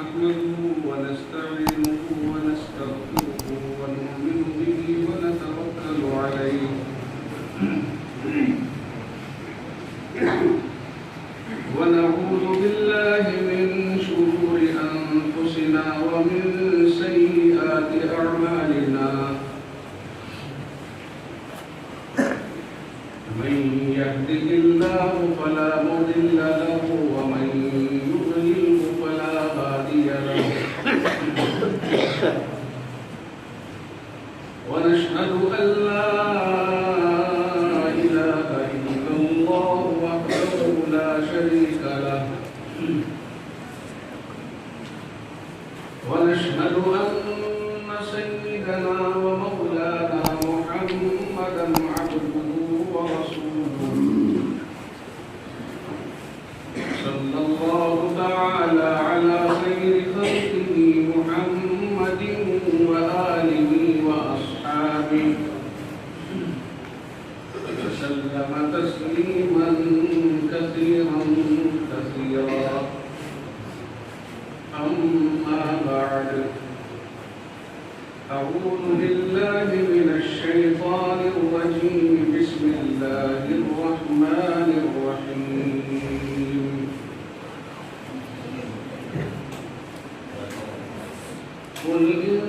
نحمده ونستعينه ونستغفره ونؤمن به ونتوكل عليه ونعوذ بالله من شرور أنفسنا ومن سيئات أعمالنا من يهده الله فلا مضل له ومن يضلله فلا هادي له ونشهد أن لا إله إلا الله وحده لا شريك له ونشهد أن سيدنا ومولانا محمدا عبده ورسوله صلى الله تعالى على خير خلقه محمد وآله وأصحابه وسلم تسليما كثيرا كثيرا أما بعد أعوذ بالله من الشيطان الرجيم بسم الله الرحمن الرحيم قل إن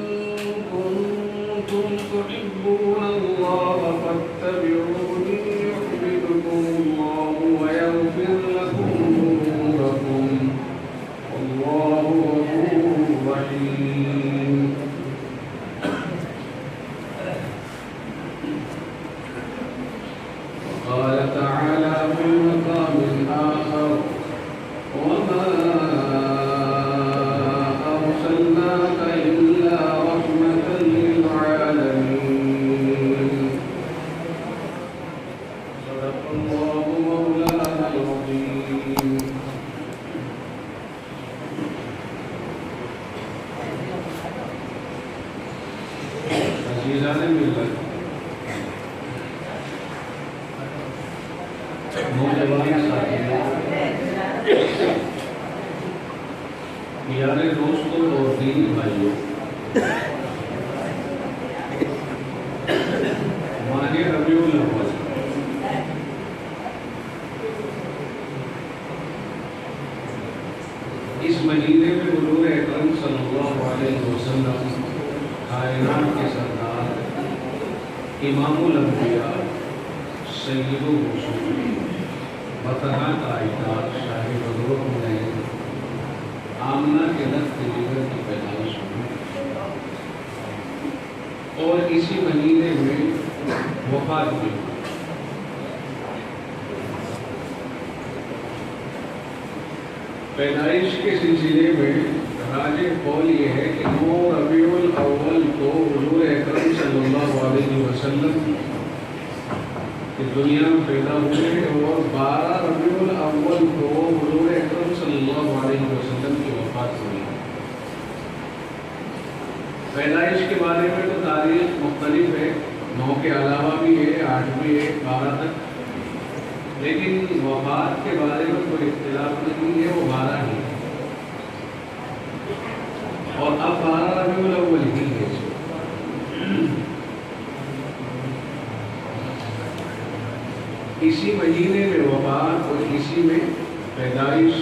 كنتم تحبون الله فاتبعوني يحببكم الله ويغفر لكم ذنوبكم والله غفور رحيم قال تعالى في مقام آخر وما أرسلناك إلا رحمة للعالمين صدق الله مولانا العظيم عزیزان ملت نوجوان ساتھیوں پیارے دوستوں اور دینی بھائیوں ماہ ربیع الاول اس مہینے میں حضور اکرم صلی اللہ علیہ وسلم کائنات کے سردار امام الانبیاء سید الرسول بطحہ کائنات شاہ بدرخ نے آمنہ کے رخت جگر کی پیدائش ہوئی اور اسی مہینے میں وفات ہوئی۔ پیدائش کے سلسلے میں راجح قول یہ ہے کہ 9 ربیع الاول کو حضور اکرم صلی اللہ علیہ وسلم کہ دنیا میں پیدا ہوئے اور 12 ربیع الاول کو حضور اکرم صلی اللہ علیہ وسلم کی وفات ہوئی۔ پیدائش کے بارے میں تو تاریخ مختلف ہے، 9 کے علاوہ بھی ہے، 8 بھی ہے، 12 تک، لیکن وفات کے بارے میں کوئی اختلاف نہیں ہے، وہ 12 ہی ہے اور اب 12 ربیع الاول ہی ہے۔ اسی مہینے میں وفات اور اسی میں پیدائش،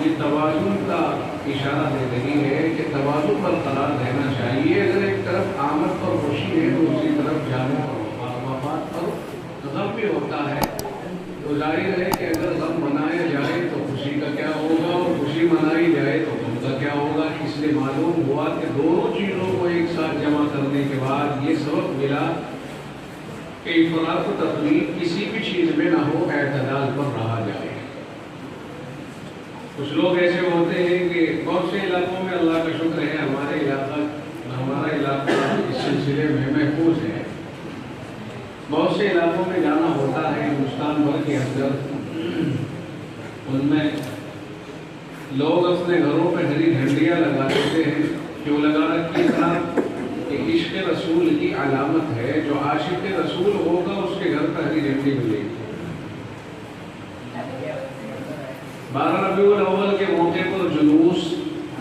یہ توازن کا اشارہ دے رہی ہے کہ توازن برقرار رہنا چاہیے۔ اگر ایک طرف آمد پر خوشی ہے تو دوسری طرف جانے پر وفات پر غم بھی ہوتا ہے، تو ظاہر ہے کہ اگر غم منایا جائے تو خوشی کا کیا ہوگا اور خوشی منائی جائے تو غم کا کیا ہوگا۔ اس لیے معلوم ہوا کہ دونوں چیزوں کو ایک ساتھ جمع کرنے کے بعد یہ سبق ملا کہ افراط و تفریط کسی بھی چیز میں نہ ہو، اعتدال پر رہا جائے۔ کچھ لوگ ایسے ہوتے ہیں کہ بہت سے علاقوں میں اللہ کا شکر ہے ہمارا علاقہ اس سلسلے میں محفوظ ہے، بہت سے علاقوں میں جانا ہوتا ہے ہندوستان بھر کے اندر، ان میں لوگ اپنے گھروں پہ ہری جھنڈیاں لگا دیتے ہیں۔ کیوں لگا رکھی ہے؟ کہ عشق رسول کی علامت ہے، جو عاشق رسول ہوگا اس کے گھر پہ ہری جھنڈی ملے گی۔ 12 ربیع الاول کے موقع پر جلوس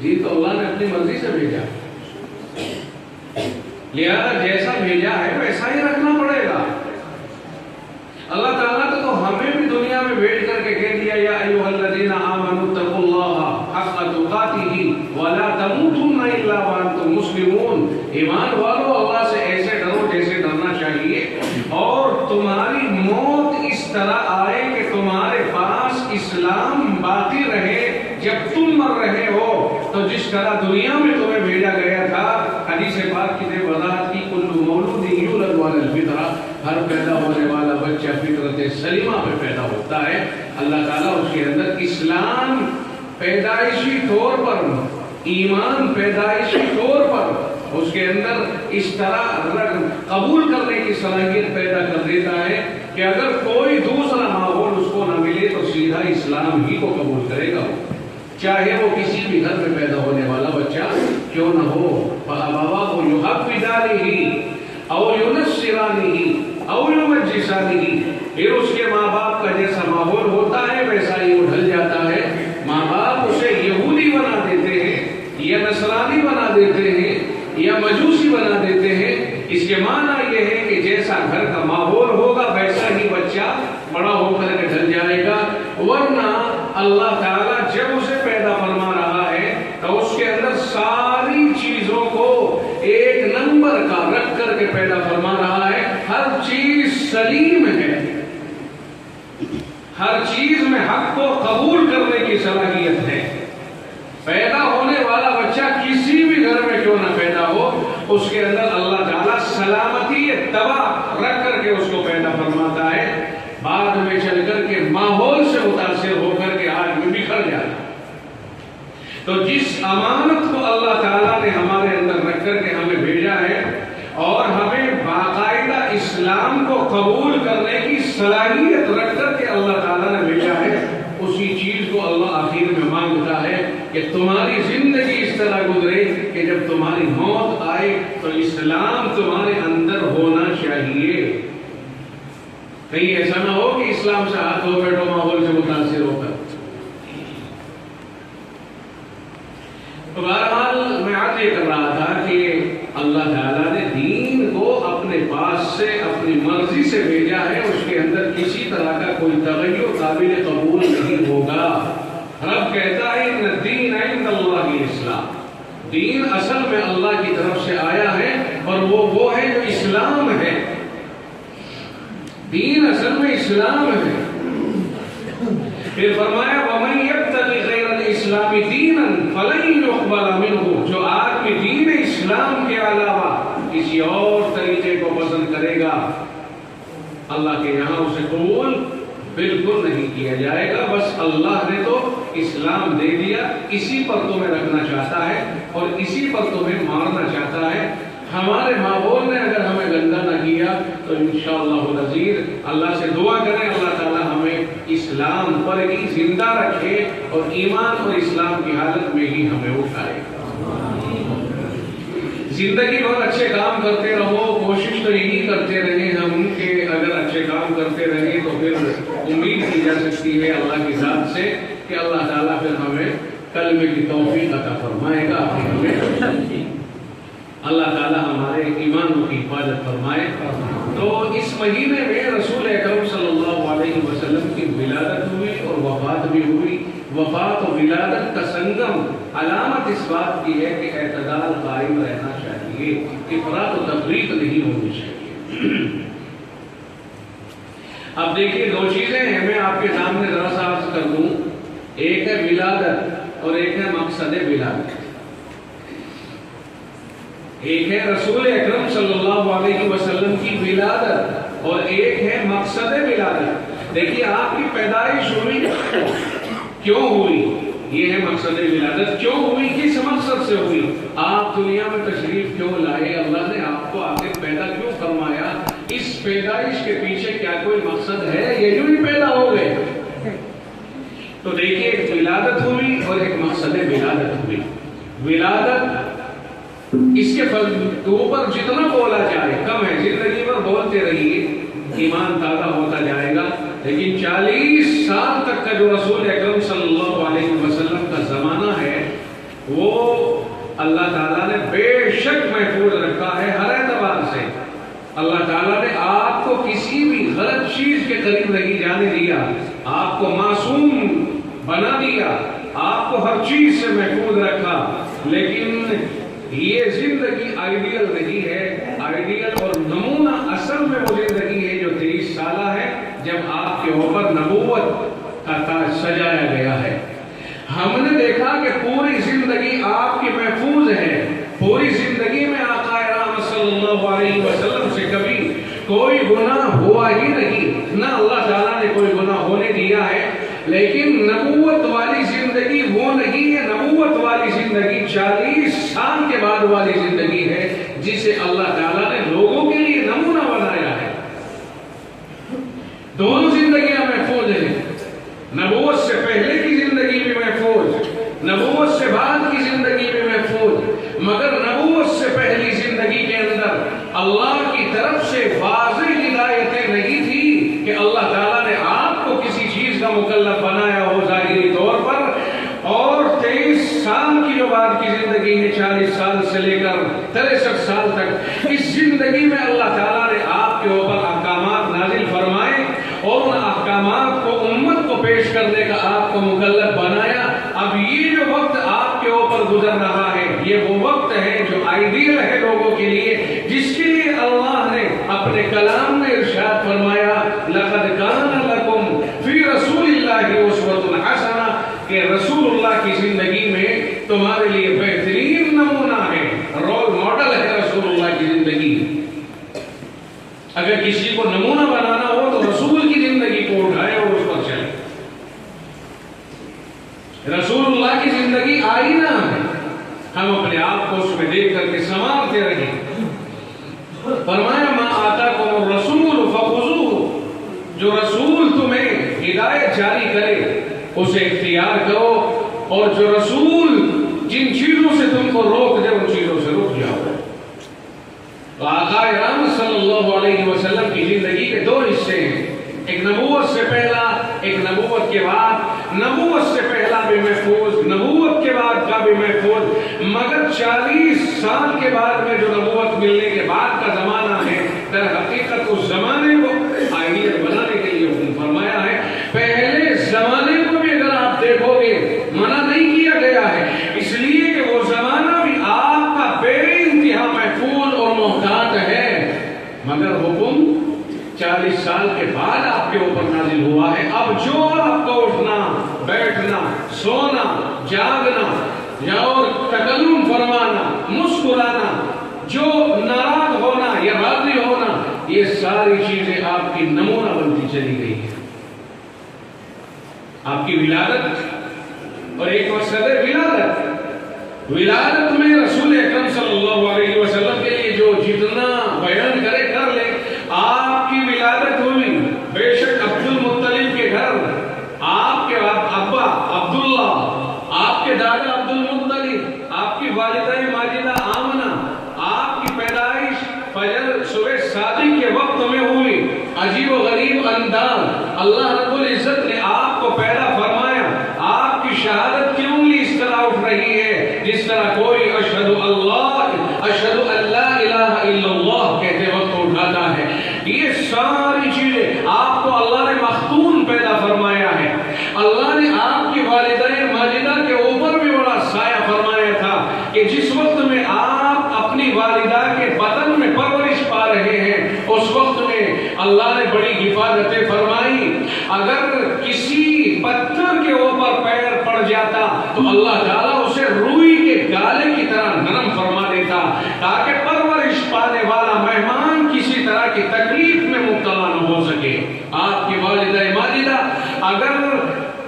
جی تو اللہ نے اپنی مرضی سے بھیجا، لہذا جیسا بھیجا ہے ویسا ہی رکھنا پڑے گا۔ اللہ تعالیٰ تو ہمیں بھی دنیا میں بیٹھ کر کے کہہ دیا یا ایھا الذین آمنوا اتقوا اللہ حق تقاتہ ولا تموتن الا وانتم مسلمون، ایمان والو اللہ سے ایسے ڈرو جیسے ڈرنا چاہیے، اور تمہاری موت اس طرح آئے کہ تمہارے پاس اسلام باقی رہے جب تم مر رہے ہو۔ تو جس طرح دنیا میں تمہیں بھیجا گیا تھا، حدیث پاک کی نے وضاحت کی کل مولود یولد علی الفطرہ، ہر پیدا ہونے والا بچہ فطرت سلیمہ پہ پیدا ہوتا ہے۔ اللہ تعالیٰ اس کے اندر اسلام پیدائشی طور پر، ایمان پیدائشی طور پر اس کے اندر اس طرح قبول کرنے کی صلاحیت پیدا کر دیتا ہے کہ اگر کوئی دوسرا ماحول اس کو نہ ملے تو سیدھا اسلام ہی کو قبول کرے گا، چاہے وہ کسی بھی گھر میں پیدا ہونے والا بچہ کیوں نہ ہو۔ فَأَبَوَاهُ يُحَوِّدَانِهِ أَوْ يُنَصِّرَانِهِ أَوْ يُمَجِّسَانِهِ، پھر اس کے ماں باپ کا جیسا ماحول ہوتا ہے ویسا ہی وہ ڈھل جاتا ہے۔ ماں باپ اسے یہودی بنا دیتے ہیں یا نصرانی بنا دیتے ہیں یا مجوسی بنا دیتے ہیں، اس کے معنی یہ ہے کہ جیسا گھر کا ماحول ہوگا ویسا ہی بچہ بڑا ہو کر کے ڈھل جائے گا۔ ورنہ اللہ تعالیٰ جب اسے پیدا فرما رہا ہے تو اس کے اندر ساری چیزوں کو ایک نمبر کا رکھ کر کے پیدا فرما رہا ہے، ہر چیز سلیم ہے، ہر چیز میں حق کو قبول کرنے کی صلاحیت ہے۔ پیدا ہونے والا بچہ کسی بھی گھر میں کیوں نہ پیدا ہو، اس کے اندر اللہ تعالیٰ سلامتی تباہ رکھ کر کے اس کو پیدا فرماتا ہے، بعد میں چل کر کے ماحول سے متاثر ہو کر کے آج بھی بکھر جاتا۔ تو جس امانت کو اللہ تعالیٰ نے ہمارے اندر رکھ کر کے ہمیں بھیجا ہے اور ہمیں باقاعدہ اسلام کو قبول کرنے کی صلاحیت رکھ کر کے اللہ تعالیٰ نے بھیجا ہے، اسی چیز کو اللہ آخر میں مانگتا ہے کہ تمہاری زندگی اس طرح گزرے کہ جب تمہاری موت آئے تو اسلام تمہارے اندر ہونا چاہیے۔ کہیں ایسا نہ ہو کہ اسلام سے ہاتھ دھو بیٹھو ماحول سے متاثر ہو کر۔ تو بہرحال میں آج یہ کر رہا تھا کہ اللہ تعالیٰ نے دین کو اپنے پاس سے اپنی مرضی سے بھیجا ہے، اس کے اندر کسی طرح کا کوئی تغیر قابل قبول نہیں ہوگا۔ رب کہتا ہے ان الدین عند اللہ الاسلام، دین اصل میں اللہ کی طرف سے آیا ہے اور وہ ہے جو اسلام ہے، دین اصل میں اسلام ہے۔ پھر فرمایا وَمَن يَبْتَغِ غَيْرَ الْإِسْلَامِ دِينًا فَلَن يُقْبَلَ مِنْهُ، جو آدمی دین اسلام کے علاوہ کسی اور طریقے کو پسند کرے گا اللہ کے یہاں اسے قبول بالکل نہیں کیا جائے گا۔ بس اللہ نے تو اسلام دے دیا، اسی پر تمہیں رکھنا چاہتا ہے اور اسی پر تمہیں مارنا چاہتا ہے۔ ہمارے ماحول نے اگر ہمیں گندا نہ کیا تو انشاءاللہ العزیز اللہ سے دعا کریں اللہ تعالی ہمیں اسلام پر ہی زندہ رکھے اور ایمان اور اسلام کی حالت میں ہی ہمیں اٹھائے۔ زندگی بھر اچھے کام کرتے رہو، کوشش تو یہی کرتے رہیں ہم کہ اگر اچھے کام کرتے رہیں تو پھر امید کی جا سکتی ہے اللہ کی ذات سے کہ اللہ تعالیٰ پھر ہمیں کلمے کی توفیق عطا فرمائے گا، اللہ تعالیٰ ہمارے ایمان کی حفاظت فرمائے۔ تو اس مہینے میں رسول اکرم صلی اللہ علیہ وسلم کی ولادت ہوئی اور وفات بھی ہوئی۔ وفات و ولادت کا سنگم علامت اس بات کی ہے کہ اعتدال قائم رہنا چاہیے، افراط و تفریط نہیں ہونی چاہیے۔ اب دیکھیے دو چیزیں ہیں، میں آپ کے سامنے ذرا سا عرض کر دوں، ایک ہے ولادت اور ایک ہے مقصد ولادت۔ ایک ہے رسول اکرم صلی اللہ علیہ وسلم کی ولادت اور ایک ہے مقصد ولادت۔ دیکھیے آپ کی پیدائش ہوئی کیوں ہوئی، یہ ہے مقصد ولادت۔ کیوں ہوئی، کس مقصد سے ہوئی، آپ دنیا میں تشریف کیوں لائے، اللہ نے آپ کو آخر پیدا کیوں فرمایا، اس پیدائش کے پیچھے کیا کوئی مقصد ہے، یہ جو ہی پیدا ہو گئے۔ تو دیکھیے ایک ولادت ہوئی اور ایک مقصد ولادت ہوئی۔ ولادت اس کے اوپر جتنا بولا جائے کم ہے، زندگی پر بولتے رہیے، ایمان تازہ ہوتا جائے گا، لیکن 40 سال تک کا جو رسول اکرم صلی اللہ علیہ وسلم کا زمانہ ہے وہ کیا، آپ کو ہر چیز سے محفوظ رکھا، لیکن یہ زندگی آئیڈیل نہیں ہے. آئیڈیل اور نمونہ اصل میں وہ زندگی ہے جو 23 سالہ ہے، جب آپ کے اوپر نبوت کا تاج سجایا گیا ہے. ہم نے دیکھا کہ پوری زندگی آپ کی محفوظ ہے. پوری زندگی میں آقا اکرم صلی اللہ علیہ وسلم سے کبھی کوئی گناہ ہوا ہی نہیں، نہ اللہ تعالیٰ نے کوئی گناہ ہونے دیا ہے. لیکن نبوت والی زندگی وہ نہیں ہے. نبوت والی زندگی 40 سال کے بعد والی زندگی ہے، جسے اللہ تعالیٰ نے لوگوں کے لیے نمونہ بنایا ہے. دونوں زندگیاں محفوظ ہیں. نبوت سے پہلے کی زندگی بھی محفوظ، نبوت سے بعد کی زندگی بھی محفوظ. مگر نبوت سے پہلی زندگی کے اندر اللہ کی طرف سے واضح ہدایتیں نہیں تھی کہ اللہ تعالیٰ نے آپ کو کسی چیز کا مکلف بنایا ہو ظاہری طور پر. اور 23 سال کی جو بعد کی زندگی ہے، 40 سال سے لے کر 63 سال تک، اس زندگی میں اللہ تعالیٰ نے آپ کے اوپر احکامات نازل فرمائے اور ان احکامات کو امت کو پیش کرنے کا آپ کو مکلف بنایا. اب یہ جو وقت آپ کے اوپر گزر رہا ہے، یہ وہ وقت ہے جو آئیڈیل ہے لوگوں کے لیے، جس کے لیے اللہ نے اپنے کلام میں ارشاد فرمایا لَقَدْ كَانَ لَكُمْ فِي رَسُولِ اللَّهِ أُسْوَةٌ حَسَنَةٌ، کہ رسول اللہ کی زندگی میں تمہارے لیے بہترین نمونہ ہے، رول ماڈل ہے رسول اللہ کی زندگی. اگر کسی کو نمونہ بنانا ہو تو رسول کی زندگی کو اٹھائے اور اس پر چلے. رسول اللہ کی زندگی آئینہ ہے، ہم اپنے آپ کو اس میں دیکھ کر کے سنوارتے رہیں. فرمایا ما آتاکم الرسول فخذوہ، جو رسول تمہیں ہدایت جاری کرے اسے اختیار کرو، اور جو رسول جن چیزوں سے تم کو روک دے ان چیزوں سے رک جاؤ. تو آقا اکرم صلی اللہ علیہ وسلم کی زندگی کے 2 حصے ہیں، ایک نبوت سے پہلا، ایک نبوت کے بعد. نبوت سے پہلا بھی محفوظ، نبوت کے بعد کا بھی محفوظ. مگر 40 سال کے بعد میں جو نبوت ملنے کے بعد کا زمانہ ہے، در حقیقت اس زمانے کو آئیڈیل بنانے کے لیے حکم فرمایا ہے. پہلے زمانے کو بھی اگر آپ دیکھو گے منع نہیں کیا گیا ہے، اس لیے کہ وہ زمانہ بھی آپ کا بے انتہا محفوظ اور محتاط ہے. مگر حکم 40 سال کے بعد آپ کے اوپر نازل ہوا ہے. اب جو آپ کو اٹھنا، بیٹھنا، سونا، جاگنا اور تکلم فرمانا، مسکرانا، جو ناراض ہونا یا راضی ہونا، یہ ساری چیزیں آپ کی نمونہ بنتی چلی گئی ہے. آپ کی ولادت، اور ایک مقصد ہے ولادت. ولادت میں رسول اکرم صلی اللہ علیہ وسلم کے لیے جو جتنا بیان کرے کر لے. آپ کی ولادت ہوئی بے شک عبد المطلب کے گھر، آپ کے ابا عبداللہ، آپ کے دادا عبد المطلب، آپ کی والدہ ماجدہ آمنہ، آپ کی پیدائش فجر صبح صادق کے وقت میں ہوئی. عجیب و غریب انداز اللہ رب العزت نے آپ کو پیدا فرمایا. آپ کی شہادت کی انگلی اس طرح اٹھ رہی ہے جس طرح کوئی اشہد ان لا الہ الا اللہ کہتے وقت اٹھاتا ہے. یہ ساری چیزیں آپ کو اللہ نے مختون پیدا فرمایا ہے. اللہ نے آپ کی والدہ ماجدہ کے اوپر بھی بڑا سایہ فرمایا تھا کہ جس وقت میں آپ اپنی والدہ کے بدن میں پرورش پا رہے ہیں، اس وقت میں اللہ نے بڑی حفاظتیں فرمائی. اگر کسی پتھر کے اوپر پیر پڑ جاتا تو اللہ تعالیٰ اسے روئی کے گالے کی طرح نرم فرما دیتا، تاکہ پرورش پانے والا مہمان کسی طرح کی تکلیف میں مبتلا نہ ہو سکے. آپ کی والدہ ماجدہ اگر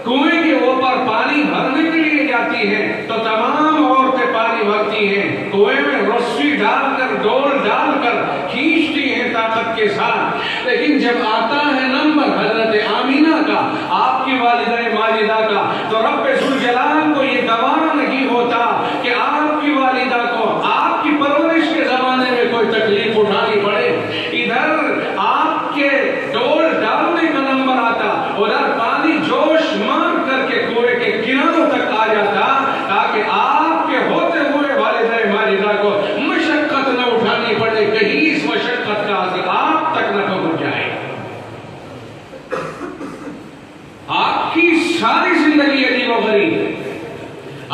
کنویں کے اوپر پانی بھرنے کے لیے جاتی ہیں تو تمام عورتیں پانی بھرتی ہیں، کنویں میں رسی ڈال کر ڈول ڈال کر کھینچتی ہیں طاقت کے ساتھ. لیکن جب آتا ہے نمبر حضرت آمینہ کا، آپ کی والدہ ماجدہ کا، تو رب ذوالجلال کو یہ گوارا نہیں ہوتا کہ آپ کی والدہ کو آپ کی پرورش کے زمانے میں کوئی تکلیف اٹھانی پڑے. ادھر آپ کے ڈول ڈالنے کا نمبر آتا، ادھر پانی جوش مار کر کے کنویں کے کناروں تک آ جاتا، تاکہ آپ کے ہوتے ہوئے والدہ ماجدہ کو مشقت نہ اٹھانی پڑے، کہیں اس مشقت کا اثر آپ تک نہ پہنچ جائے. آپ کی ساری زندگی عجیب و غریب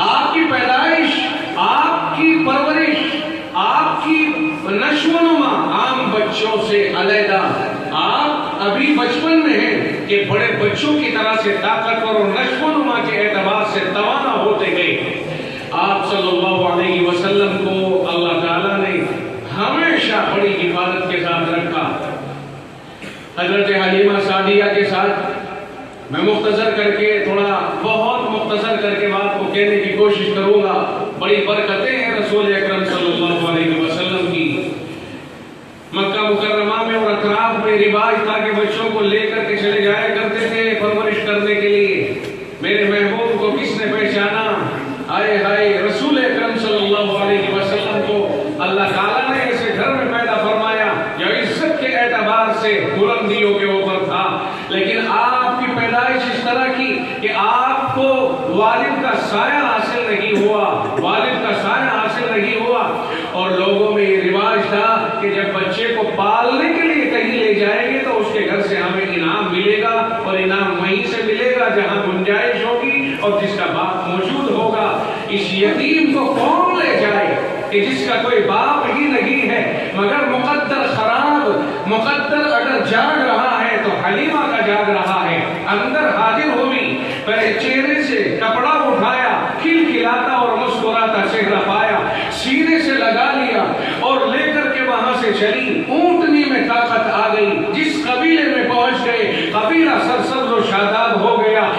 آپ کی پیدائش، آپ کی پرورش، آپ کی نشو و نما عام بچوں سے علیحدہ، آپ ابھی بچپن میں ہیں کہ بڑے بچوں کی طرح سے طاقتور اور نشو و نما کے اعتبار سے توانا ہوتے گئے۔ آپ صلی اللہ علیہ وسلم کو اللہ تعالیٰ نے ہمیشہ بڑی حفاظت کے ساتھ رکھا۔ حضرت حلیمہ سعدیہ کے ساتھ میں مختصر کر کے بہت مختصر کر کے بات کو کہنے کی کوشش کروں گا۔ بڑی برکتیں ہیں رسول اکرم صلی اللہ علیہ وسلم کی۔ مکہ مکرمہ میں اور اطراف میں رواج تھا کہ بچوں کو لے کر کے چلے جایا کرتے تھے پرورش کرنے کے لیے۔ میرے محبوب کو کس نے پہچانا؟ آئے ہائے، رسول اکرم صلی اللہ علیہ وسلم کو اللہ تعالیٰ نے ایسے گھر میں پیدا فرمایا جو عزت کے اعتبار سے بلندیوں کے اوپر تھا، لیکن آپ کی پیدائش اس طرح کی کہ آپ کو والد کا سایہ حاصل نہیں ہوا، والد کا سایہ حاصل نہیں ہوا۔ اور لوگوں میں یہ رواج تھا کہ جب بچے کو پالنے کے لیے کہیں لے جائیں گے تو اس کے گھر سے ہمیں انعام ملے گا، اور انعام وہیں سے ملے گا جہاں گنجائش ہوگی اور جس کا باپ موجود ہوگا۔ اس یتیم کو کون لے جائے کہ جس کا کوئی باپ ہی نہیں ہے؟ مگر مقدر خراب، مقدر اگر جاگ رہا ہے تو حلیمہ کا جاگ رہا ہے۔ اندر حاضر ہوئی، پہلے چہرے سے کپڑا اٹھایا، کھلکھلاتا اور مسکراتا چہرہ پایا، سینے سے لگا لیا اور لے کر کے وہاں سے چلی۔ اونٹنی میں طاقت آ گئی، جس قبیلے میں پہنچ گئے قبیلہ سرسبز و شاداب ہو گیا۔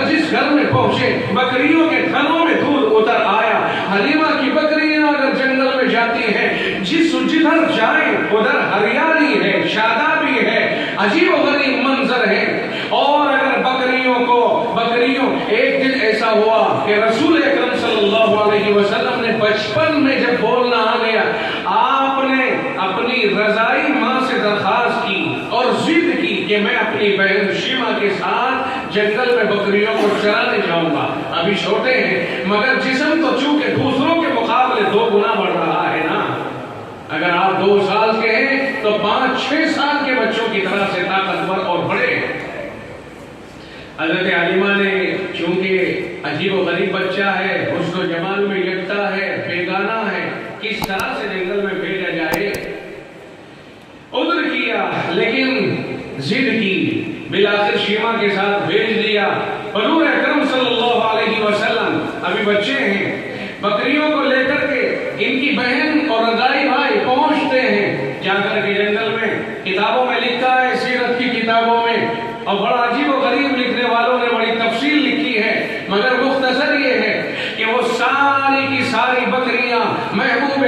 جس گھر میں پہنچے بکریوں کے تھنوں میں دھول اتر آیا۔ حلیمہ کی بکریاں اگر جنگل میں جاتی ہیں، جدھر جائیں ادھر ہریالی ہے، شادابی ہے، عجیب و غریب منظر ہے۔ اور اگر بکریوں ایک دن ایسا ہوا کہ رسول اکرم صلی اللہ علیہ وسلم نے بچپن میں جب بولنا آ گیا، آپ نے اپنی رضائی ماں سے درخواست کی اور ضد کی کہ میں اپنی بہن شیما کے ساتھ جنگل میں بکریوں کو چرانے جاؤں گا۔ ابھی چھوٹے ہیں مگر جسم تو چونکہ دوسروں کے مقابلے 2 گنا بڑھ رہا ہے نا۔ اگر آپ 2 سال کے ہیں تو 5-6 سال کے بچوں کی طرح سے طاقتور اور بڑے ہیں۔ حضرت حلیمہ نے چونکہ عجیب و غریب بچہ ہے، حسن و جمال میں یکتا ہے، بیگانہ ہے، کس طرح سے جنگل میں بھیجا جائے، عذر کیا لیکن ضد کی، بالآخر شیما کے ساتھ بھیج دیا۔ حضور اکرم صلی اللہ علیہ وسلم ابھی بچے ہیں، بکریوں کو لے کر کے ان کی بہن اور رضائی بھائی پہنچتے ہیں جا کر کے جنگل میں۔ کتابوں میں لکھا ہے، سیرت کی کتابوں میں، اور بڑا عجیب و غریب لکھنے والوں نے بڑی تفصیل لکھی ہے، مگر مختصر یہ ہے کہ وہ ساری کی ساری بکریاں محبوب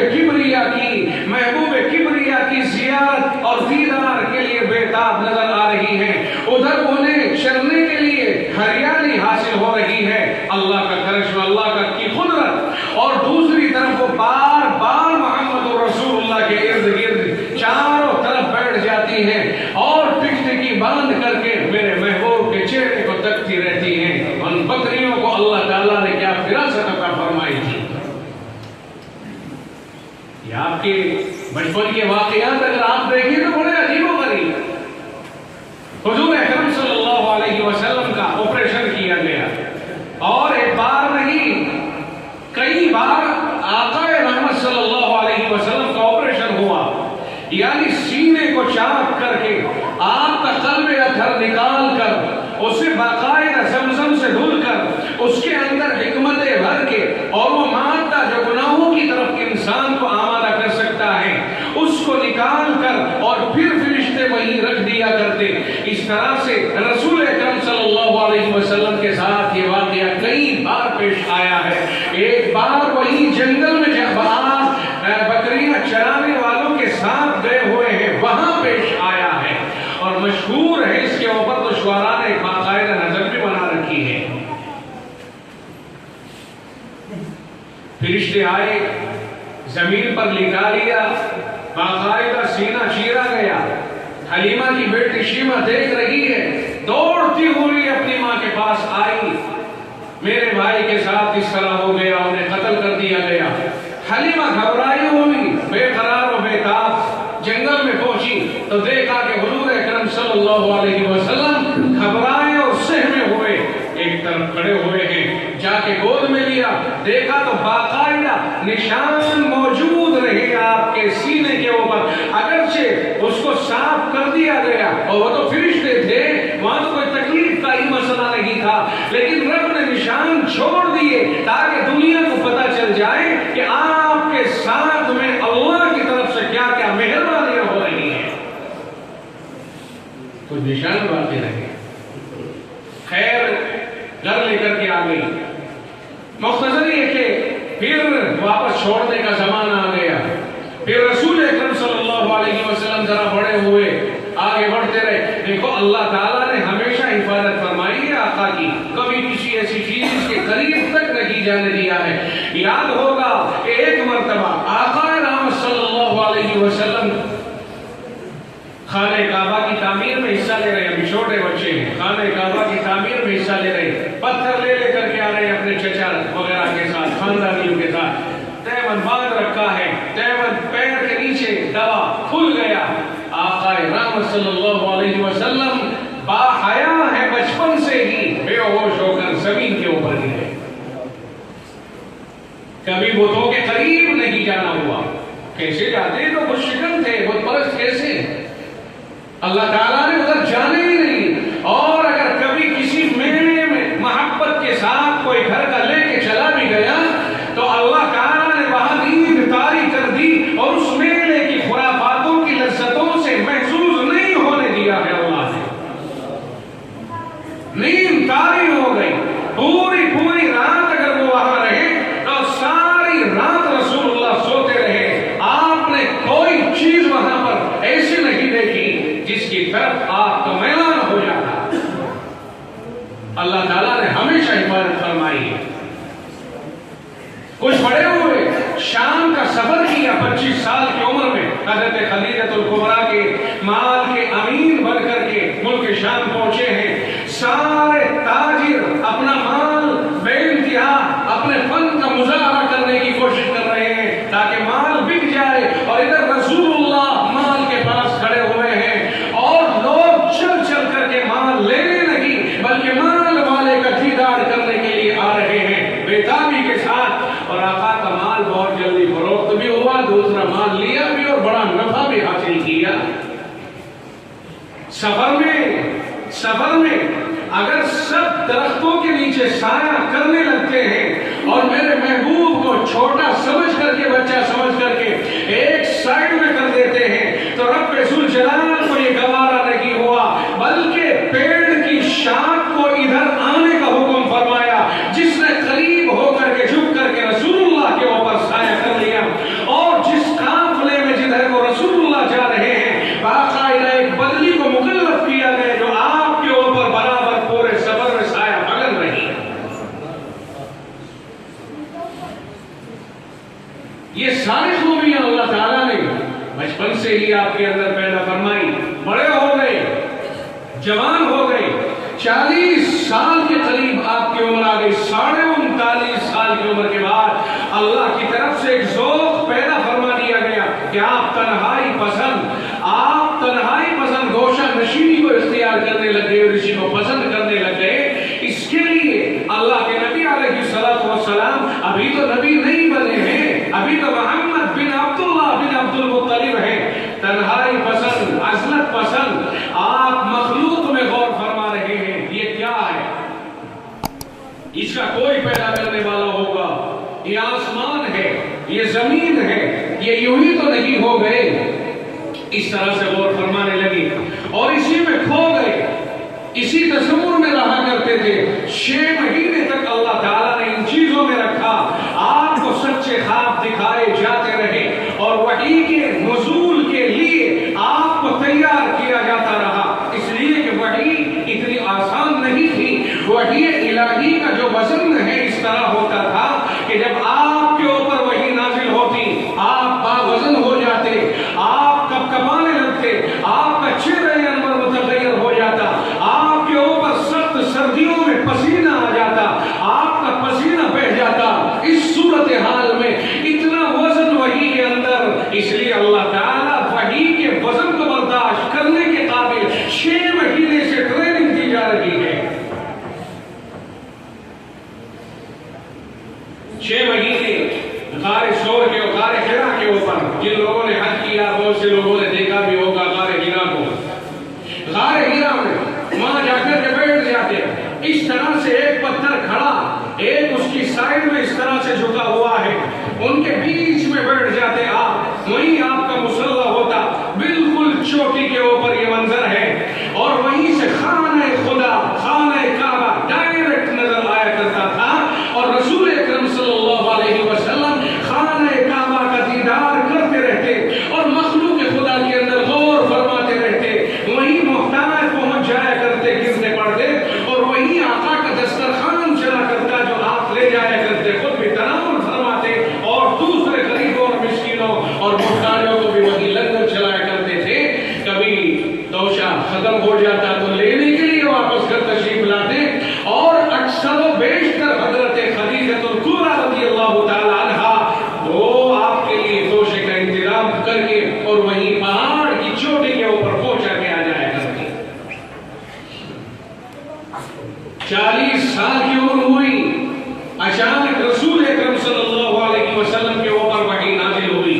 کبریا کی زیارت اور دیدار کے لیے بےتاب نظر آ رہی ہیں۔ ادھر انہیں چرنے کے لیے ہریالی حاصل ہو رہی ہے، اللہ کا کرشمہ، اللہ کی قدرت، اور دوسری طرف وہ بار بار محمد رسول اللہ کے ارد گرد چاروں طرف بیٹھ جاتی ہیں اور ٹکٹکی باندھ کر کے میرے محبوب کے چہرے کو تکتی رہتی ہیں۔ ان بکریوں کو اللہ تعالیٰ نے کیا فراست عطا فرمائی تھی۔ یہ آپ کے بچپن کے واقعات اگر آپ دیکھیں تو بڑے عجیب و غریب۔ حضور اکرم صلی اللہ علیہ وسلم کا آپریشن کیا گیا، اور ایک بار نہیں کئی بار آقا رحمت صلی اللہ علیہ وسلم کا آپریشن ہوا، یعنی سینے کو چاک کر کے آپ کا قلب اطہر نکال کر اسے باقاعدہ زمزم سے دھل کر اس کے اندر حکمتیں بھر کے اور وہ مادہ جو گناہوں کی طرف انسان کو آمادہ کر سکتا ہے اس کو نکال کر اور پھر فرشتے وہیں رکھ دیا کرتے۔ اس طرح سے رسول اکرم صلی اللہ علیہ وسلم کے ساتھ یہ واقعہ کئی بار پیش آیا ہے۔ ایک بار وہیں جنگل میں جب آپ بکریاں چرانے والوں کے ساتھ گئے ہوئے ہیں وہاں پیش آیا ہے، اور مشہور ہے اس کے اوپر تو شعراء نے باقاعدہ نظر بھی بنا رکھی ہے۔ فرشتے آئے، زمین پر لٹا لیا، باقاعدہ سینہ چیرا گیا۔ حلیمہ کی بیٹی شیما دیکھ رہی ہے، دوڑتی ہوئی اپنی ماں کے پاس آئی، میرے بھائی کے ساتھ اس طرح ہو گیا، انہیں قتل کر دیا گیا۔ حلیمہ گھبرائی ہوئی، بے قرار و بے تاب، جنگل میں پہنچی تو دیکھا کہ حضور اکرم صلی اللہ علیہ وسلم گھبرائے اور سہمے ہوئے ایک طرف کھڑے ہوئے ہیں، جا کے گود میں لیا، دیکھا تو باقاعدہ نشان موجود رہے آپ کے سینے کے اوپر، اگرچہ اس کو صاف کر دیا گیا اور وہ تو فرشتے تھے، وہاں تو کوئی تکلیف کا ہی مسئلہ نہیں تھا، لیکن رب نے نشان چھوڑ دیے تاکہ دنیا کو پتہ چل جائے کہ آپ کے ساتھ میں اللہ کی طرف سے کیا کیا مہربانیاں ہو رہی ہیں۔ کچھ نشان باقی رہے، خیر گھر لے کر کے آ گئی۔ مختصر یہ کہ پھر واپس چھوڑنے کا زمانہ آ گیا، پھر رسول اکرم صلی اللہ علیہ وسلم ذرا بڑے ہوئے، آگے بڑھتے رہے۔ دیکھو اللہ تعالیٰ نے ہمیشہ حفاظت فرمائی ہے آقا کی، کبھی کسی ایسی چیز کے قریب تک نہیں جانے دیا ہے۔ یاد ہوگا کہ ایک مرتبہ آقا رحمت صلی اللہ علیہ وسلم خانہ کعبہ کی تعمیر میں حصہ لے رہے ہیں، ابھی چھوٹے بچے ہیں، خانہ کعبہ کی تعمیر میں حصہ لے رہے ہیں، پتھر لے کر کے آ رہے ہیں اپنے چچا وغیرہ کے ساتھ، خاندانیوں کے ساتھ، تیمن باندھ رکھا ہے، تیمن پیر کے نیچے دبا کھل گیا۔ آقا رحمت صلی اللہ علیہ وسلم باحیا ہے، بچپن سے ہی بے ہوش ہو کر زمین کے اوپر گرے، کبھی بتوں کے قریب نہیں جانا ہوا۔ کیسے جاتے تو بت شکن تھے، بت پرست کیسے؟ اللہ تعالیٰ نے ادھر جانے ہی نہیں، اور اگر کبھی کسی میلے میں محبت کے ساتھ کوئی گھر کا لے کے چلا بھی گیا تو اللہ تعالیٰ نے وہاں نیند طاری کر دی، اور اس میلے کی خرافاتوں کی لذتوں سے محسوس نہیں ہونے دیا ہے۔ اللہ نے نیند طاری ہو گئی، پوری رات اگر وہ وہاں رہے تو ساری رات رسول اللہ سوتے رہے، آپ نے کوئی چیز وہاں پر ایسی نہیں دیکھی جس کی طرف آپ کا میلان ہو جاتا۔ اللہ تعالیٰ نے ہمیشہ حفاظت فرمائی ہے۔ کچھ بڑے ہوئے، شام کا سفر کیا 25 سال کی عمر میں، حضرت خدیجہ الکبریٰ کے مال کے امین بن کر کے ملک شام پہنچے ہیں۔ سارے تاجر اپنا مال بے انتہا اپنے فن کا مظاہرہ کرنے کی کوشش کر رہے ہیں تاکہ مال بک جائے، اور ادھر رسول اللہ مال کے پاس کھڑے ہوئے ہیں، اور لوگ چل چل کر کے مال لینے نہیں بلکہ مال والے کا دیدار کرنے کے لیے آ رہے ہیں بےتابی کے ساتھ۔ اور آقا کا مال بہت جلدی فروخت بھی ہوا، دوسرا مال لیا بھی اور بڑا نفع بھی حاصل کیا۔ سفر میں اگر سب درختوں کے نیچے سایہ کرنے لگتے ہیں اور میرے محبوب کو چھوٹا سمجھ کر کے، بچہ سمجھ کر کے ایک سائڈ میں کر دیتے ہیں تو رب ذوالجلال کو یہ گوارا نہیں ہوا، بلکہ پیڑ کی شاخ کو ادھر آنے کا حکم فرمایا، جس نے قریب ہو کر کے جھک کر کے رسول اللہ کے اوپر سایہ کر لیا، اور جس قافلے میں جدھر کو رسول اللہ جا رہے ہیں باقاعدہ ایک بدلی کو مکلف کیا گیا جو آپ کے اوپر برابر پورے سفر میں سایہ پکڑ رہی ہے۔ یہ ساری خوبیاں اللہ تعالیٰ نے بچپن سے ہی آپ کے اندر پیدا فرمائی۔ بڑے ہو گئے، جوان ہو گئے، 40 سال کے قریب آپ کی عمر آ گئی، 39.5 سال کی عمر کے بعد اللہ کی طرف سے ایک ذوق پیدا فرما دیا گیا کہ آپ تنہائی پسند گوشہ نشینی کو اختیار کرنے لگ گئے اور اسی کو پسند کرنے لگ گئے۔ اس کے لیے اللہ کے نبی علیہ الصلوۃ والسلام ابھی تو نبی نہیں بنے ہیں، ابھی تو محمد بن عبداللہ بن عبد المطلب ہیں۔ تنہائی پسند، عزلت پسند، آپ مخلوق میں غور فرما رہے ہیں، یہ کیا ہے؟ اس کا کوئی پیدا کرنے والا ہوگا، یہ آسمان ہے، یہ زمین ہے، یہ یوں ہی تو نہیں ہو گئے۔ اس طرح سے غور فرمانے لگی اور اسی میں کھو گئے، اسی تصور میں رہا کرتے تھے۔ 6 مہینے تک اللہ تعالیٰ نے ان چیزوں میں رکھا، آپ کو سچے خواب دکھائے جاتے رہے اور وحی کے نزول کے لیے آپ کو تیار کیا جاتا رہا، اس لیے کہ وحی اتنی آسان نہیں تھی۔ وحی الہی کا جو وزن ہے اس طرح ہوتا تھا کہ جب آپ کے اوپر وحی نازل ہوتی آپ باوزن ہو جاتے، آپ کپکپانے لگتے، آپ کا چہرہ انور متغیر ہو جاتا، آپ کے اوپر سخت سردیوں میں پسینہ آ جاتا، آپ 6 مہینے غار ثور کے غار حرا کے اوپر جن لوگوں نے حج کیا بہت سے لوگوں نے دیکھا بھی ہوگا غار حرا کو. غار حرا میں وہاں جا کر کے بیٹھ جاتے ہیں. اس طرح سے ایک پتھر کھڑا, ایک اس کی سائڈ میں اس طرح سے جھکا ہوا ہے, ان کے بیچ میں بیٹھ جاتے آپ, وہیں آپ کا مصلی ہوتا, بالکل چوٹی کے اوپر یہ منظر ہے, اور وہیں سے خانہ خدا, خانہ کعبہ ڈائریکٹ نظر آیا کرتا تھا. اور رسول اکرم صلی اللہ علیہ وسلم خانہ کعبہ کا دیدار کرتے رہتے اور مخلوق خدا کے اندر غور فرماتے رہتے. وہیں محتاج پہنچ جایا کرتے گرتے پڑتے, اور وہیں آقا کا دسترخوان چلا کرتا جو آپ لے جایا کرتے, خود بھی تناول فرماتے اور دوسرے غریبوں اور مسکینوں اور محتاجوں کو بھی وہی لنگر چلایا کرتے تھے. کبھی توشہ ختم ہو جاتا تو لینے کے لیے واپس گھر تشریف لاتے, اور اکثر و بیشتر حضرت خدیجہ الکبریٰ رضی اللہ تعالی عنہا وہ آپ کے لیے توشے کا انتظام کر کے اور وہیں پہاڑ کی چوٹی کے اوپر پہنچا کے آ جایا کرتے. 40 سال کی عمر ہوئی, اچانک رسول اکرم صلی اللہ علیہ وسلم کے اوپر وحی نازل ہوئی.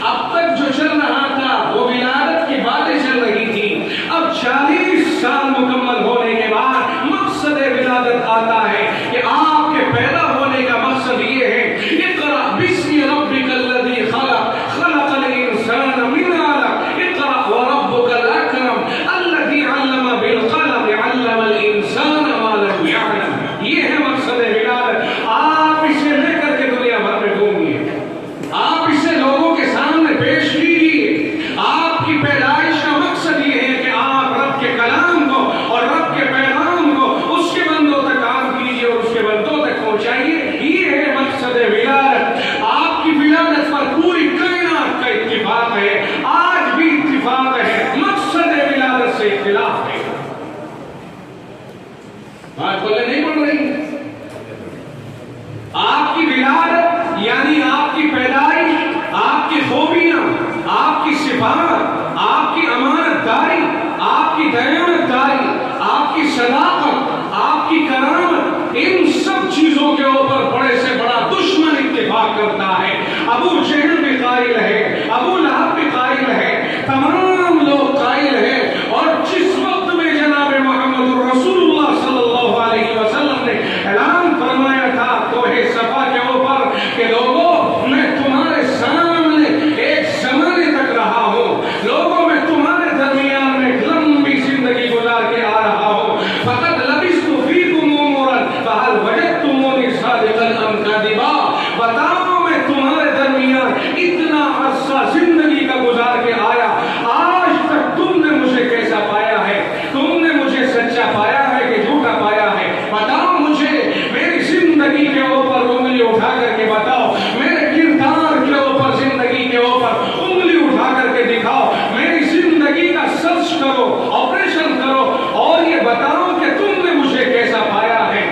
اب تک جو چل رہا تھا وہ ولادت کی باتیں چل رہی تھی, اب 40 سال مکمل ہونے کے بعد مقصد ولادت آتا ہے کہ آپ کے پیدا ہونے کا مقصد یہ ہے, اقرأ بسم ربک الذی خلق, خلق الانسان من علق, اقرأ وربک الاکرم الذی علم بالقلم, علم الانسان ما لم يعلم. یہ ہے مقصد ولادت. آپ اسے لے کر کے دنیا بھر میں گھومیے, آپ اسے لوگوں کے سامنے پیش کیجیے. آپ کی پیدائش کا مقصد یہ ہے کہ آپ رب کے کلام کو اور رب کے پیغام کو اس کے بندوں تک عام کیجیے اور اس کے بندوں تک پہنچائیے. یہ ہے مقصد ولادت. آپ کی ولادت پر پوری کائنات کا اتفاق ہے, آج بھی اتفاق ہے, مقصد ولادت سے اختلاف ہے. بات بولے نہیں بڑھ رہی. آپ کی ولادت یعنی آپ کی پیدائش, آپ کی خوبیاں, آپ کی صفات, آپ کی امانت داری, آپ کی دیانت داری, آپ کی صداقت, آپ کی کرامت, ان سب چیزوں کے اوپر بڑے سے بڑا دشمن اتفاق کرتا ہے. ابو جہل بھی قائل ہے, ابو لہب بھی قائل ہے, تمام لوگ قائل ہیں. اور جس وقت میں جناب محمد رسول اللہ صلی اللہ علیہ وسلم نے اعلان فرمایا تھا کوہ صفا کے اوپر کہ لوگوں میں تمہارے سامنے ایک زمانے تک رہا ہوں, لوگوں میں تمہارے درمیان میں لمبی زندگی گزار کے آ رہا ہوں, فقط لبثت فیکم عمرا فهل وجدتمونی صادقا ام کاذبا. بتاؤ میں تمہارے درمیان اتنا عرصہ زندگی کا گزار کے آیا, آج تک تم نے مجھے کیسا پایا ہے, تم نے مجھے سچا پایا ہے کہ جھوٹا پایا ہے. بتاؤ مجھے میری زندگی کے اوپر انگلی اٹھا کر کے بتاؤ, میرے کردار کے اوپر زندگی کے اوپر انگلی اٹھا کر کے دکھاؤ, میری زندگی کا سرچ کرو, آپریشن کرو, اور یہ بتاؤ کہ تم نے مجھے کیسا پایا ہے.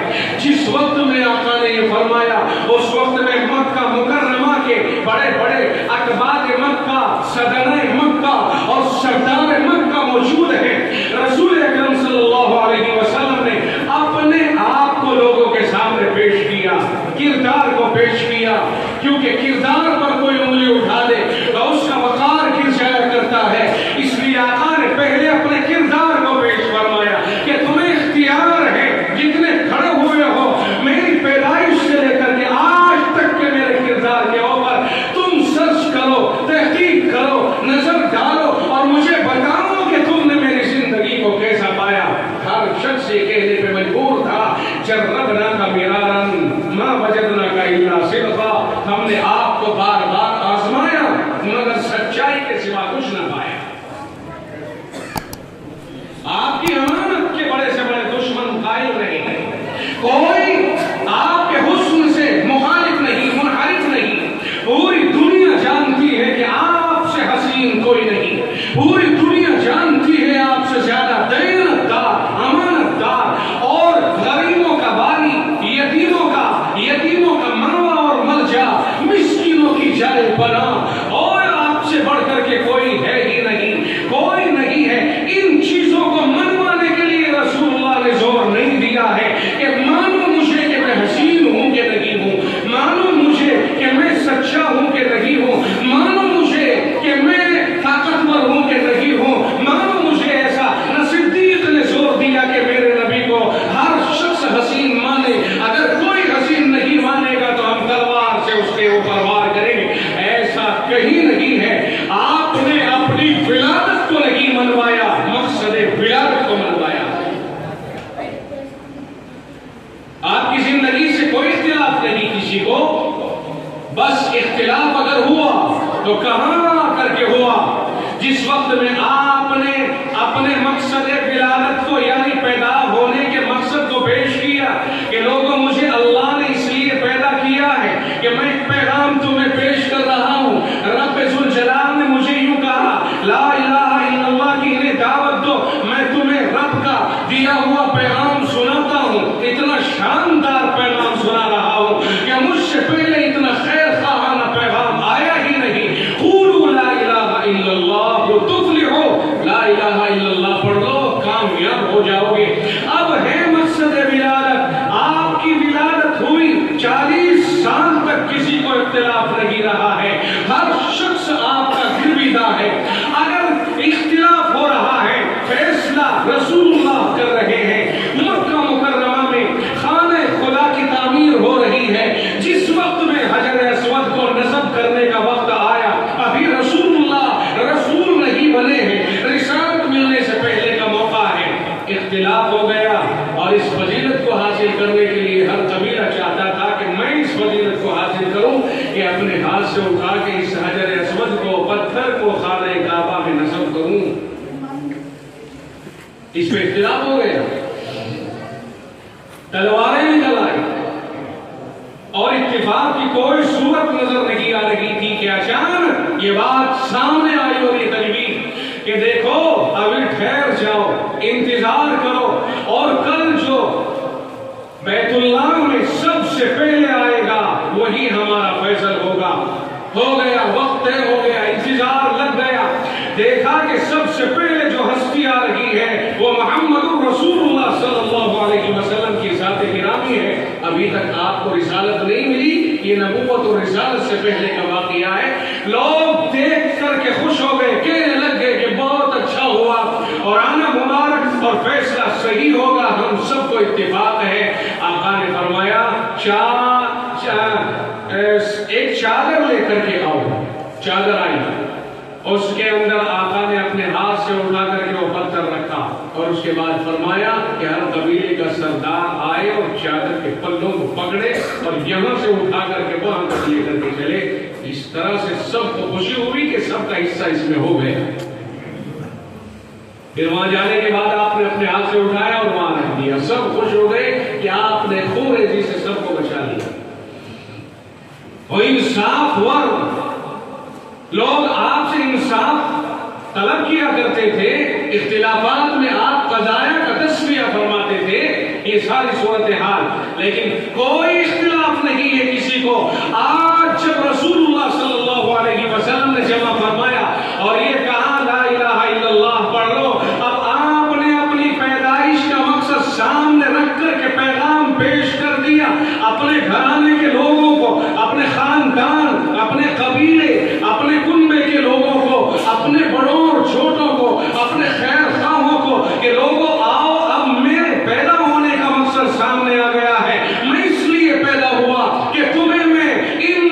جس وقت میں آقا نے یہ فرمایا اس وقت میں مکہ مکرمہ کے بڑے بڑے اقباط مکہ, صدرِ مکہ اور سردار مکہ موجود ہیں. رسول اکرم صلی اللہ علیہ وسلم نے اپنے آپ کو لوگوں کے سامنے پیش کیا, کردار کو پیش کیا, کیونکہ کردار پر کوئی انگلی اٹھا دے تو اس کا وقار گر جایا کرتا ہے. اس لیے آقا نے پہلے اپنے کردار کو پیش فرمایا کہ تمہیں اختیار ہے, جتنے کھڑے ہوئے ہو میری پیدائش سے لے کر کے آج تک کے میرے کردار کے اوپر تم سرچ کرو, تحقیق کرو, نظر ڈالو اور مجھے بتاؤ کہ تم نے میری زندگی کو کیسا پایا. ہر شخص یہ کہنے پہ مجبور تھا, جربنا کا مرارن ما وجدنا کا الا صدقا, ہم نے آپ کو بار بار آزمایا مگر سچائی کے سوا کچھ نہ پایا. آپ کی امانت کے بڑے سے بڑے دشمن قائل رہے ہیں, کوئی آپ کے حسن سے مخالف نہیں, منحرف نہیں. پوری دنیا جانتی ہے کہ آپ سے حسین کوئی نہیں, پوری دنیا جانتی ہے آپ سے زیادہ دیانت دار, امانت دار اور غریبوں کا باری, یتیموں کا منوا اور ملجا, مسکینوں کی تو کہاں کر کے ہوا؟ جس وقت میں آپ نے اپنے مقصد ولادت کو یعنی پیدا ہونے کے مقصد کو پیش کیا کہ لوگوں مجھے اللہ نے اس لیے پیدا کیا ہے کہ میں ایک پیغام تمہیں پیش کر رہا ہوں. رب ذوالجلال نے مجھے یوں کہا لا الہ الا اللہ کی انہیں دعوت دو، میں تمہیں رب کا دیا ہوا پیغام سناتا ہوں. اتنا شاندار پیغام سنا رہا ہوں کہ مجھ سے پہلے اتنا خیر خواہانہ پیغام آیا ہی نہیں. قولوا لا الہ الا اللہ تفلحوا، لا الہ الا اللہ پڑھ لو کامیاب ہو جاؤ گے. اب ہے مقصد ولادت، آپ کی ولادت ہوئی 40 سال تک کسی کو اختلاف نہیں رہا ہے، ہر شخص آپ کا گرویدہ ہے. اگر اختلاف ہو رہا ہے فیصلہ رسول اللہ کر رہے ہیں. مکہ مکرمہ میں خانہ خدا کی تعمیر ہو رہی ہے. جس وقت میں حجر اسود کو نصب کرنے کا وقت آیا، ابھی رسول اللہ رسول نہیں بنے ہیں، رسالت ملنے سے پہلے کا موقع ہے. اختلاف ہو گیا اور اس فضیلت کو حاصل کرنے کے لیے ہر قبیلہ چاہتا تھا کہ میں اس فضیلت کو حاصل کروں کہ اپنے ہاتھ سے اٹھا کے اس حجر اسود کو پتھر کو خانہ کعبہ میں نصب کروں. اس پہ اختلاف ہو گیا، تلواریں نکل آئی اور اتفاق کی کوئی صورت نظر نہیں آ رہی تھی کہ اچانک یہ بات سامنے آئی اور یہ تجویز کہ دیکھو ابھی ٹھہر جاؤ، انتظار کرو، اور کل جو بیت اللہ میں سب سے پہلے آئے گا وہی ہمارا فیصل ہوگا. ہو گیا، وقت طے ہو گیا، انتظار لگ گیا. دیکھا کہ سب سے پہلے جو ہستی آ رہی ہے وہ محمد رسول اللہ صلی اللہ علیہ وسلم کی ذات گرامی ہے. ابھی تک آپ کو رسالت نہیں ملی، یہ نبوت اور رسالت سے پہلے کا واقعہ ہے. لوگ دیکھ کر کے خوش ہو گئے، کہنے لگ گئے کہ بہت اچھا ہوا اور آنا مبارک اور فیصلہ صحیح ہوگا، ہم سب کو اتفاق ہے. آقا نے فرمایا ایک چادر لے کر کے آؤ. چادر آئی، اس کے اندر آقا نے اپنے ہاتھ سے اٹھا کر کے وہ پتھر رکھا اور اس کے بعد فرمایا کہ ہر قبیلے کا سردار آئے اور چادر کے پلوں کو پکڑے اور یہاں سے اٹھا کر کے وہاں تک لے کر کے چلے. اس طرح سے سب کو خوشی ہوئی کہ سب کا حصہ اس میں ہو گیا. پھر وہاں جانے کے بعد آپ نے اپنے ہاتھ سے اٹھایا اور وہاں رکھ دیا. سب خوش ہو گئے کہ آپ نے خوریزی سے سب کو بچا لیا. وہ انصاف ہوا، لوگ آپ سے انصاف طلب کیا کرتے تھے، اختلافات میں آپ قضایا کا تسویہ فرماتے تھے. یہ ساری صورتحال، لیکن کوئی اختلاف نہیں ہے کسی کو. آج جب رسول اللہ صلی اللہ علیہ وسلم نے جمع فرمایا اور یہ کہا لا الہ الا اللہ پڑھ لو، اب آپ نے اپنی پیدائش کا مقصد سامنے رکھ کر کے پیغام پیش کر دیا. اپنے گھرانے کے لوگوں کو، اپنے خاندان، اپنے قبیلے، اپنے کنبے کے لوگوں کو، اپنے بڑوں اور چھوٹوں کو، اپنے خیر خواہوں کو کہ لوگوں آؤ، اب میرے پیدا ہونے کا مقصد سامنے آ گیا ہے. میں اس لیے پیدا ہوا کہ تمہیں میں ان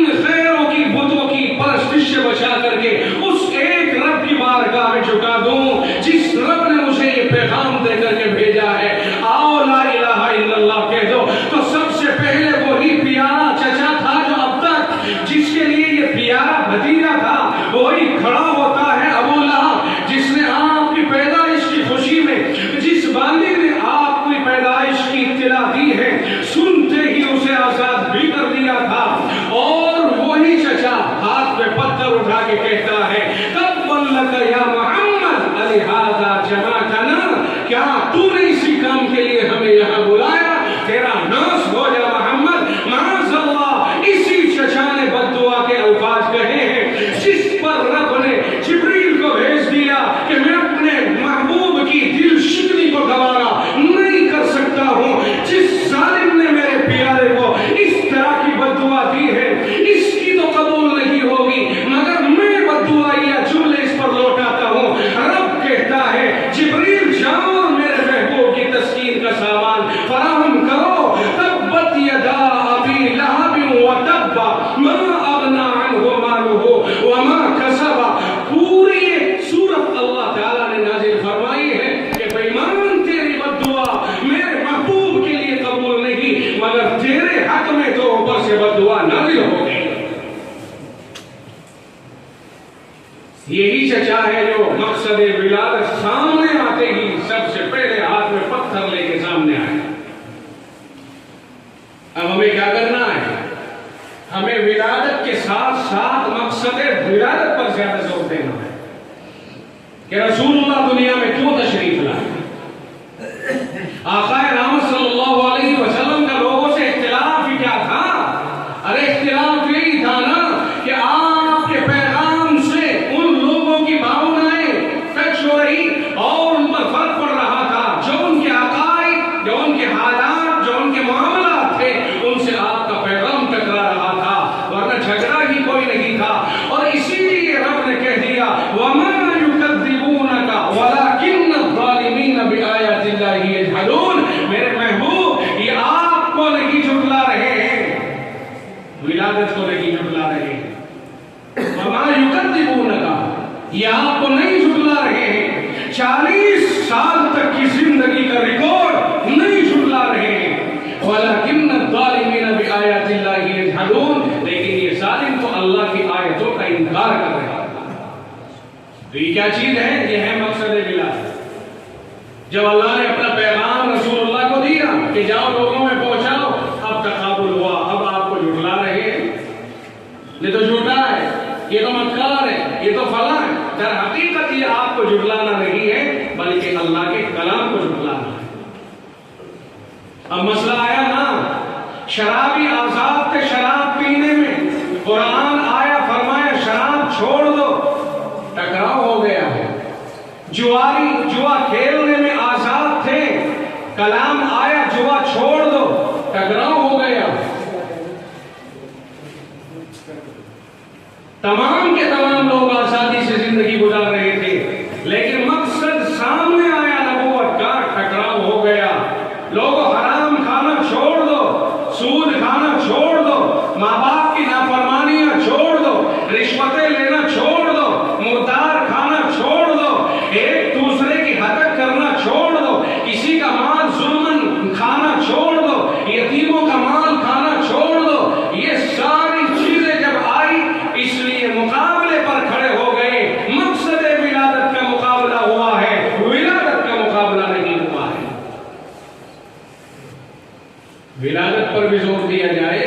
مقصد ولادت سامنے آتے ہی سب سے پہلے ہاتھ میں پتھر لے کے سامنے آئے. اب ہمیں کیا کرنا ہے؟ ہمیں ولادت کے ساتھ ساتھ مقصد ولادت پر زیادہ زور دینا ہے کہ رسول اللہ دنیا میں کیوں تشریف لائے. آقا رحمت صلی اللہ علیہ وسلم کا لوگوں سے اختلاف ہی کیا تھا؟ ارے اختلاف یہی تھا نا کہ آپ کے پیغام سے ان لوگوں کی بھاونائیں ٹچ ہو رہی اور ان پر فرق پڑ رہا تھا. جو ان کے عقائد، جو ان کے حالات، جو ان کے معاملات تھے، ان سے آپ کا پیغام ٹکرا رہا تھا، ورنہ جھگڑا ہی کوئی نہیں تھا. اور اسی لیے رب نے کہہ دیا وَمَا يُكَذِّبُونَكَ وَلَكِنَّ الظَّالِمِينَ بِآيَاتِ اللَّهِ يَجْحَدُونَ. میرے محبوب، یہ آپ کو نہیں جھٹلا رہے ہیں، ولادت کو نہیں جھٹلا رہے ہیں. وَمَا يُكَذِّبُونَكَ، یہ آپ کو نہیں جھٹلا رہے ہیں. 40 سال تک کی زندگی کا ریکارڈ نہیں جھٹلا رہے ہیں. وَلَكِنَّ الظَّالِمِينَ بِآيَاتِ اللَّهِ يَجْحَدُونَ، لیکن یہ ظالم تو اللہ کی آیتوں کا انکار کر رہے ہیں. تو یہ کیا چیز ہے؟ یہ ہے مقصد ولادت. جب اللہ نے اپنا پیغام رسول اللہ کو دیا کہ جاؤ لوگوں میں پہنچاؤ، اب تقابل ہوا. اب آپ کو جھٹلا رہے ہیں، یہ تو جھوٹا ہے، یہ تو مکار ہے، یہ تو فلاں ہے. در حقیقت یہ آپ کو جھٹلانا نہیں ہے بلکہ اللہ کے کلام کو جھٹلانا ہے. اب مسئلہ آیا نا، شرابی آزاد تھے شراب پینے میں، قرآن آیا فرمایا شراب چھوڑ دو، ٹکراؤ ہو گیا ہے. جوا کھیلنے میں آزاد تھے، کلام آیا جوا چھوڑ دو، ٹکراؤ ہو گیا. تمام کے تمام لوگ آزادی سے زندگی گزار رہے تھے، لیکن مقصد سامنے آیا نبوت کا، ٹکراؤ ہو گیا. لوگوں حرام کھانا چھوڑ دو، سود کھانا چھوڑ دو، ماں باپ کی نافرمانیاں چھوڑ دو، رشوتیں لینا چھوڑ دو، مردار کھانا چھوڑ دو، ایک دوسرے کی ہتک کرنا چھوڑ دو، کسی کا مال ظلمن کھانا چھوڑ دو، یتیموں کا مال کھانا چھوڑ دو. یہ ساری چیزیں جب آئی اس لیے مقابلے پر کھڑے ہو گئے. مقصد ولادت کا مقابلہ ہوا ہے، ولادت کا مقابلہ نہیں ہوا ہے. ولادت پر بھی زور دیا جائے،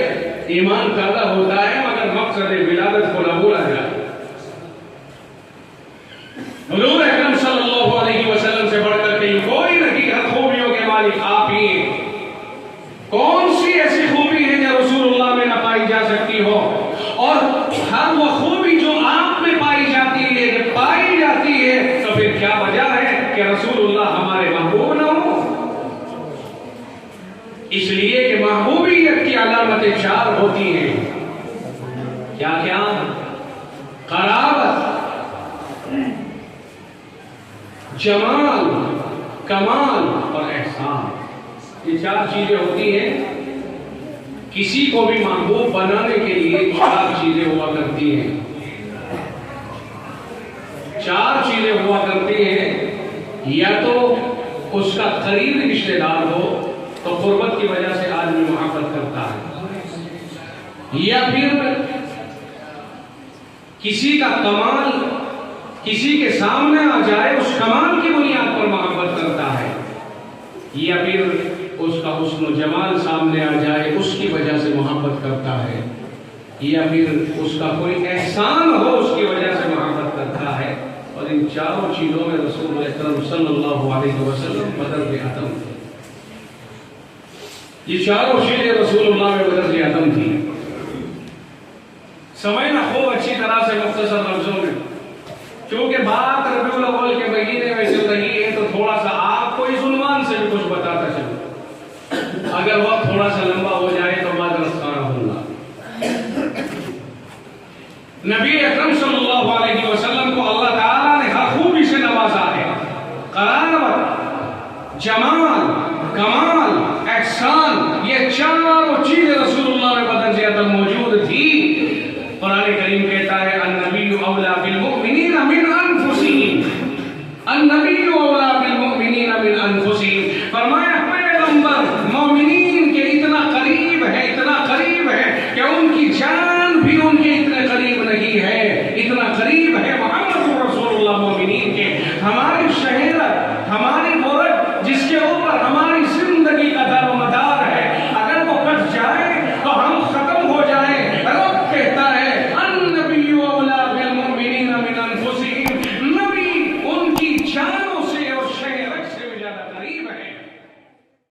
ایمان پیدا ہوتا ہے، مگر مقصد ولادت کو نہ بھولا جائے. حضور اکرم صلی اللہ علیہ وسلم سے بڑھ کر کہیں کوئی نہیں، ہر خوبیوں کے مالک آپ ہی ہیں. کون سی ایسی خوبی ہے جو رسول اللہ میں نہ پائی جا سکتی ہو؟ اور ہر وہ خوبی جو آپ میں پائی جاتی ہے، جب پائی جاتی ہے تو پھر کیا وجہ ہے کہ رسول اللہ ہمارے محبوب نہ ہو؟ اس لیے کہ محبوبیت کی علامتیں 4 ہوتی ہیں. کیا کیا؟ قرابت، جمال، کمال اور احسان. یہ 4 چیزیں ہوتی ہیں. کسی کو بھی محبوب بنانے کے لیے 4 چیزیں ہوا کرتی ہیں. 4 چیزیں ہوا کرتی ہیں. یا تو اس کا قریبی رشتہ دار ہو تو قربت کی وجہ سے آدمی محبت کرتا ہے، یا پھر کسی کا کمال کسی کے سامنے آ جائے، اس کمال کی بنیاد پر محبت کرتا ہے، یا پھر اس کا حسن و جمال سامنے آ جائے اس کی وجہ سے محبت کرتا ہے، یا پھر اس کا کوئی احسان ہو اس کی وجہ سے محبت کرتا ہے. اور ان 4 چیزوں میں رسول اکرم صلی اللہ علیہ وسلم بدر عدم تھے. یہ 4 چیزیں رسول اللہ میں بدر عدم تھی. سمجھنا خوب اچھی طرح سے مختصر لفظوں میں، کیونکہ بات ربیع الاول کے مہینے میں چل رہی ہے تو تھوڑا سا آپ کو اس عنوان سے بھی کچھ بتاتا چلوں. اگر وقت تھوڑا سا لمبا ہو جائے تو معذرت خواہ ہوں گا. نبی اکرم صلی اللہ علیہ وسلم کو اللہ تعالیٰ نے ہر خوبی سے نوازا ہے. قرابت، جمال، کمال